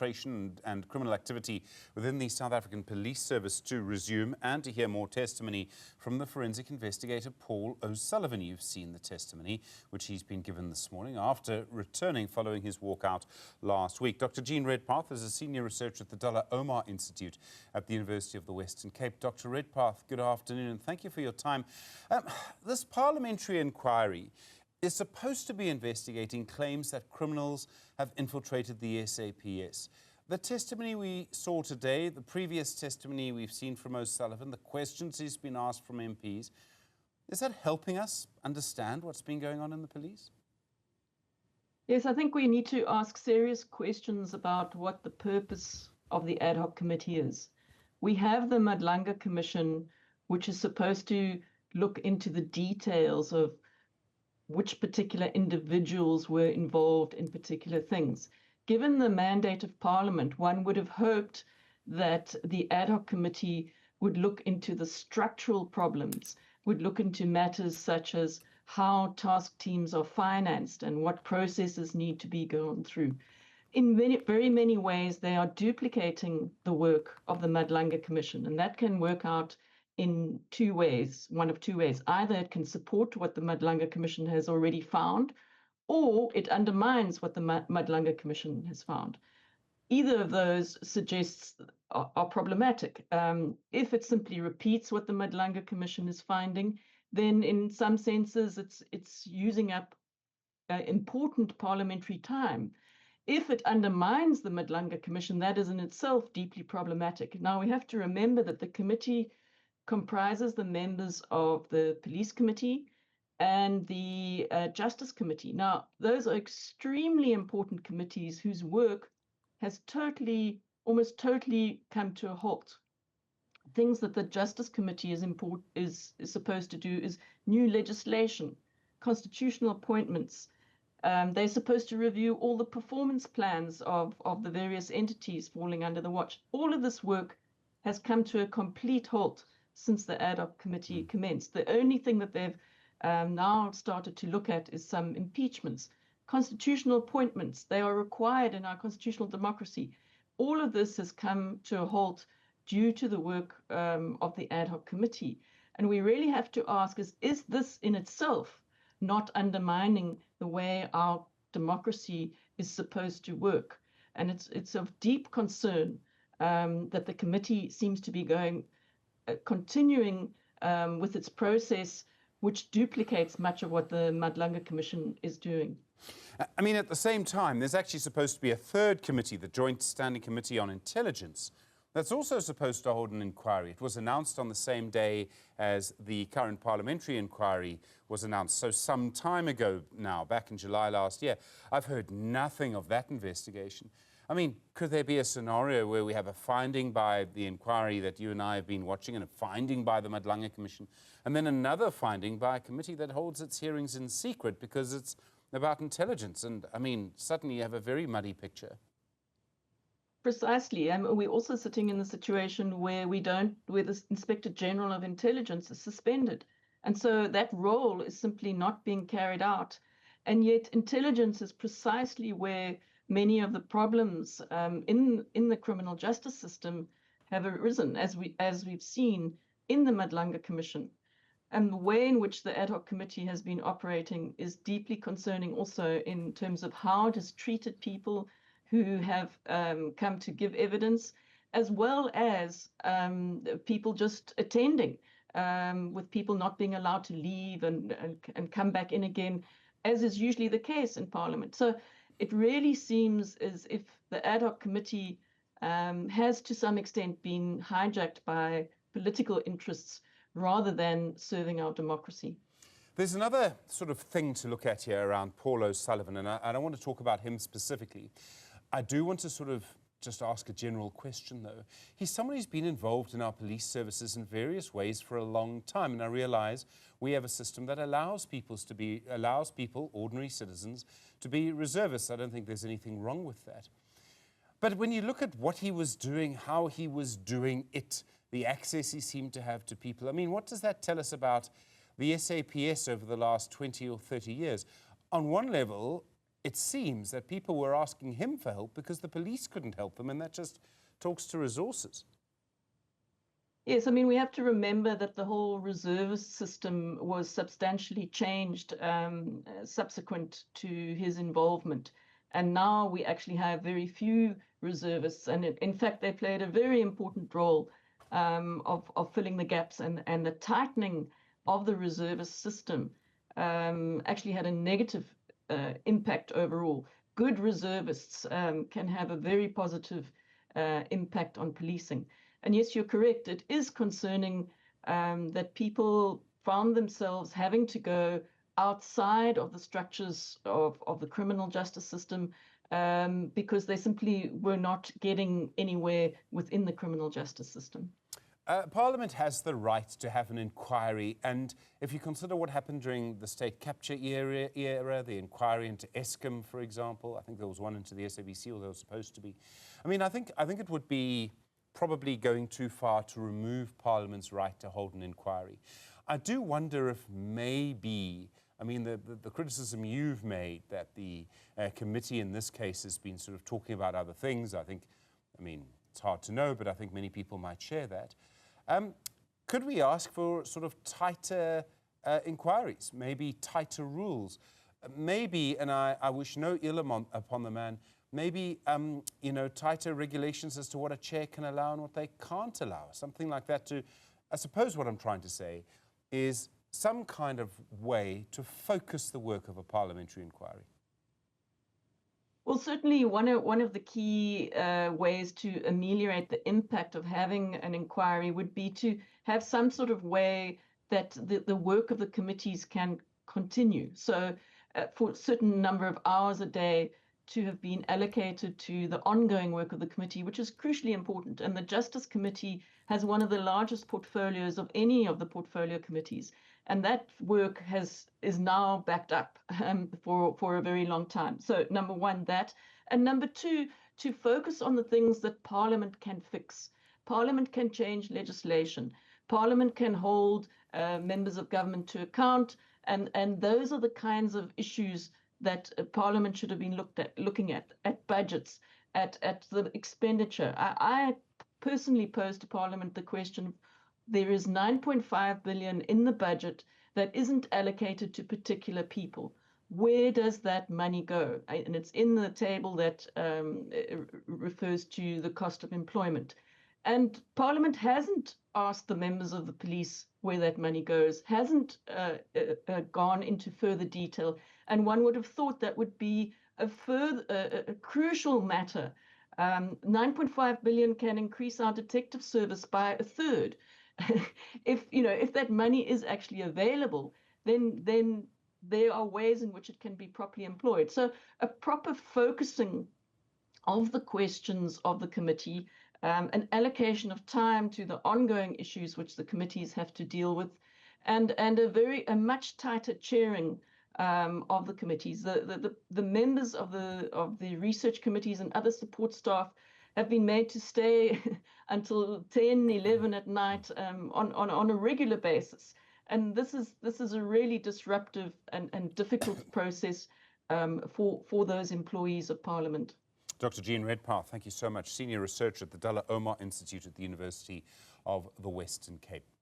and criminal activity within the South African Police Service to resume, and to hear more testimony from the forensic investigator Paul O'Sullivan. You've seen the testimony which he's been given this morning after returning following his walkout last week. Dr. Jean Redpath is a senior researcher at the Dullah Omar Institute at the University of the Western Cape. Dr. Redpath, good afternoon and thank you for your time. This parliamentary inquiry is supposed to be investigating claims that criminals have infiltrated the SAPS. The testimony we saw today, the previous testimony we've seen from O'Sullivan, the questions he's been asked from MPs, is that helping us understand what's been going on in the police? Yes, I think we need to ask serious questions about what the purpose of the ad hoc committee is. We have the Madlanga Commission, which is supposed to look into the details of which particular individuals were involved in particular things. Given the mandate of Parliament, one would have hoped that the ad hoc committee would look into the structural problems, would look into matters such as how task teams are financed and what processes need to be gone through. In very many ways, they are duplicating the work of the Madlanga Commission, and that can work out in two ways, one of two ways. Either it can support what the Madlanga Commission has already found, or it undermines what the Madlanga Commission has found. Either of those suggests are problematic. If it simply repeats what the Madlanga Commission is finding, then in some senses it's using up important parliamentary time. If it undermines the Madlanga Commission, that is in itself deeply problematic. Now, we have to remember that the committee comprises the members of the Police Committee and the Justice Committee. Now, those are extremely important committees whose work has almost totally come to a halt. Things that the Justice Committee is supposed to do is new legislation, constitutional appointments. They're supposed to review all the performance plans of the various entities falling under the watch. All of this work has come to a complete halt since the ad hoc committee commenced. The only thing that they've now started to look at is some impeachments. Constitutional appointments, they are required in our constitutional democracy. All of this has come to a halt due to the work of the ad hoc committee. And we really have to ask, is this in itself not undermining the way our democracy is supposed to work? And it's of deep concern that the committee seems to be continuing with its process, which duplicates much of what the Madlanga Commission is doing. I mean, at the same time, there's actually supposed to be a third committee, the Joint Standing Committee on Intelligence, that's also supposed to hold an inquiry. It was announced on the same day as the current parliamentary inquiry was announced, so some time ago now, back in July last year. I've heard nothing of that investigation. I mean, could there be a scenario where we have a finding by the inquiry that you and I have been watching, and a finding by the Madlanga Commission, and then another finding by a committee that holds its hearings in secret because it's about intelligence? And I mean, suddenly you have a very muddy picture. Precisely. We're also sitting in the situation where the Inspector General of Intelligence is suspended. And so that role is simply not being carried out. And yet intelligence is precisely where many of the problems in the criminal justice system have arisen, as we've seen in the Madlanga Commission. And the way in which the ad hoc committee has been operating is deeply concerning also in terms of how it has treated people who have come to give evidence, as well as people just attending, with people not being allowed to leave and come back in again, as is usually the case in Parliament. So it really seems as if the ad hoc committee has to some extent been hijacked by political interests rather than serving our democracy. There's another sort of thing to look at here around Paul O'Sullivan, and I don't want to talk about him specifically. I do want to sort of just ask a general question, though. He's someone who's been involved in our police services in various ways for a long time, and I realize we have a system that allows people, ordinary citizens, to be reservists. I don't think there's anything wrong with that. But when you look at what he was doing, how he was doing it, the access he seemed to have to people, I mean, what does that tell us about the SAPS over the last 20 or 30 years? On one level, it seems that people were asking him for help because the police couldn't help them, and that just talks to resources. Yes, I mean, we have to remember that the whole reservist system was substantially changed subsequent to his involvement. And now we actually have very few reservists. And in fact, they played a very important role of filling the gaps. And the tightening of the reservist system actually had a negative impact overall. Good reservists can have a very positive impact on policing. And yes, you're correct. It is concerning that people found themselves having to go outside of the structures of the criminal justice system because they simply were not getting anywhere within the criminal justice system. Parliament has the right to have an inquiry, and if you consider what happened during the state capture era, the inquiry into Eskom, for example, I think there was one into the SABC, or there was supposed to be. I mean, I think it would be probably going too far to remove Parliament's right to hold an inquiry. I do wonder if maybe, I mean, the criticism you've made that the committee in this case has been sort of talking about other things, I mean, it's hard to know, but I think many people might share that. Could we ask for sort of tighter inquiries, maybe tighter rules? Maybe, and I wish no ill upon the man, maybe, you know, tighter regulations as to what a chair can allow and what they can't allow. Something like that to, I suppose what I'm trying to say is some kind of way to focus the work of a parliamentary inquiry. Well, certainly one of the key ways to ameliorate the impact of having an inquiry would be to have some sort of way that the work of the committees can continue. So for a certain number of hours a day, to have been allocated to the ongoing work of the committee, which is crucially important. And the Justice Committee has one of the largest portfolios of any of the portfolio committees. And that work is now backed up for a very long time. So number one, that. And number two, to focus on the things that Parliament can fix. Parliament can change legislation. Parliament can hold members of government to account. And those are the kinds of issues that Parliament should have been looking at budgets, at the expenditure. I personally posed to Parliament the question, there is 9.5 billion in the budget that isn't allocated to particular people. Where does that money go? And it's in the table that refers to the cost of employment. And Parliament hasn't asked the members of the police where that money goes, hasn't gone into further detail. And one would have thought that would be a crucial matter. 9.5 billion can increase our detective service by a third. If that money is actually available, then there are ways in which it can be properly employed. So a proper focusing of the questions of the committee, an allocation of time to the ongoing issues which the committees have to deal with, and a much tighter chairing of the committees. The members of the research committees and other support staff have been made to stay until 10, 11 at night on a regular basis. And this is a really disruptive and difficult process for those employees of Parliament. Dr. Jean Redpath, thank you so much. Senior Researcher at the Dullah Omar Institute at the University of the Western Cape.